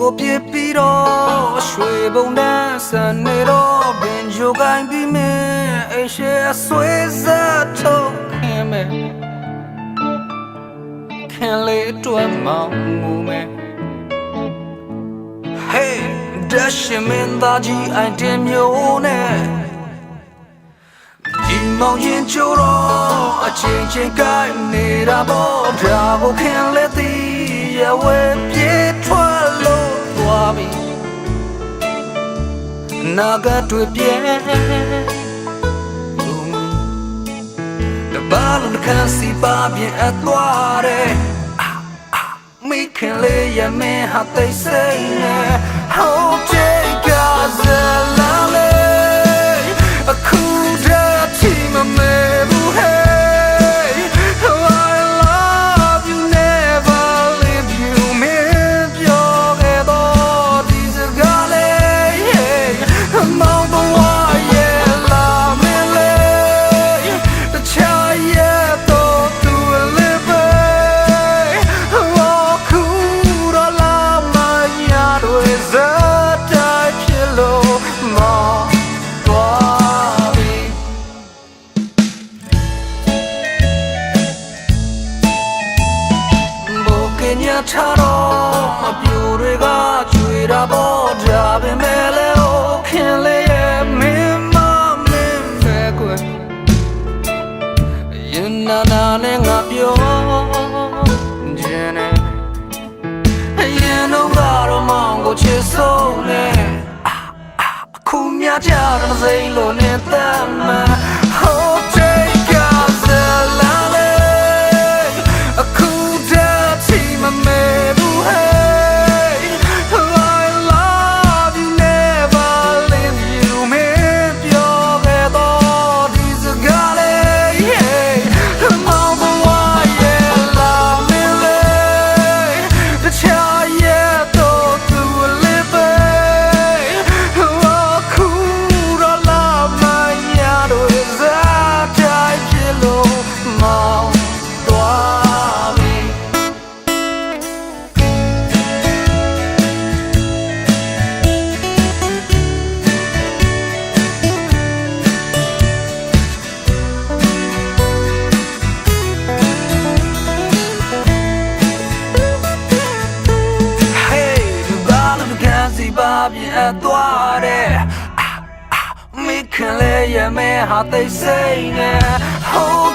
ကိုပြစ်ပြီးတော့ရွှေဘုံတန်းဆန်နေတော့ဘင်ဂျိုကိုင်းပြီးမင်းအရှေ့ဆွေးစားထုတ်ခင်မဲ့ခင်လေးတွေ့မောင်မူမဲ့ Hey ဒါရှိမင်းသားကြီးအိုင်တင်မျိုးနဲ့ဒီမောင်ရင်ချိုးတော့အချင်းချင်းကိုင်းနေတာပေါ့ဒါကိုခင်လေးသိရဝဲပြေးထွက်လို့သွားပြီနာကတွေ့ပြဲတဘာလုံးခန်းစီပါပြင်းအသွားတယ်မိခင်လေးရမင်းဟာသိစိတ်နဲ့ဟိုtake us alone အခုတည်းချီမမဲဘူး hey I love you never leave you မင်းပြောခဲ့တော့ဒီစကားလေးမောင်ဘဝရဲ့လာမင်းလေးတခြားရဲ့တော့သူလေးပဲခုတော့လာမရတွေစတဲ့ဖြစ်လို့မောင်သွားပြီဘိုကညထားတော့အပြူတွေကကျွေတာပေါ့ဒါပေမဲ့လေခင်လေးရဲ့မင်းမမင်းပဲကွယ်ရင်နာနာနဲ့ငါပြောခြင်းနဲ့ရင်တော့ကတော့မောင်ကိုချစ်ဆုံးနဲ့အခုမြကြတော့စိတ်လို့နေတဲ့မှာ Oh take us alone အခုတည်းချီမမဲဘူး hey I love you never leave you မင်းပြောခဲ့တော့ဒီစကားလေးမောင်ဘဝရဲ့လာမင်းလေးတခြားရဲ့တော့သူလေးပဲအခုတော့လာမရတော့စတဲ့ဖြစ်လို့မောင်သွားပြီစီပါပြည့်သွားတယ်မိခင်လေးရမဲဟာသိစိတ်နဲ့ Hold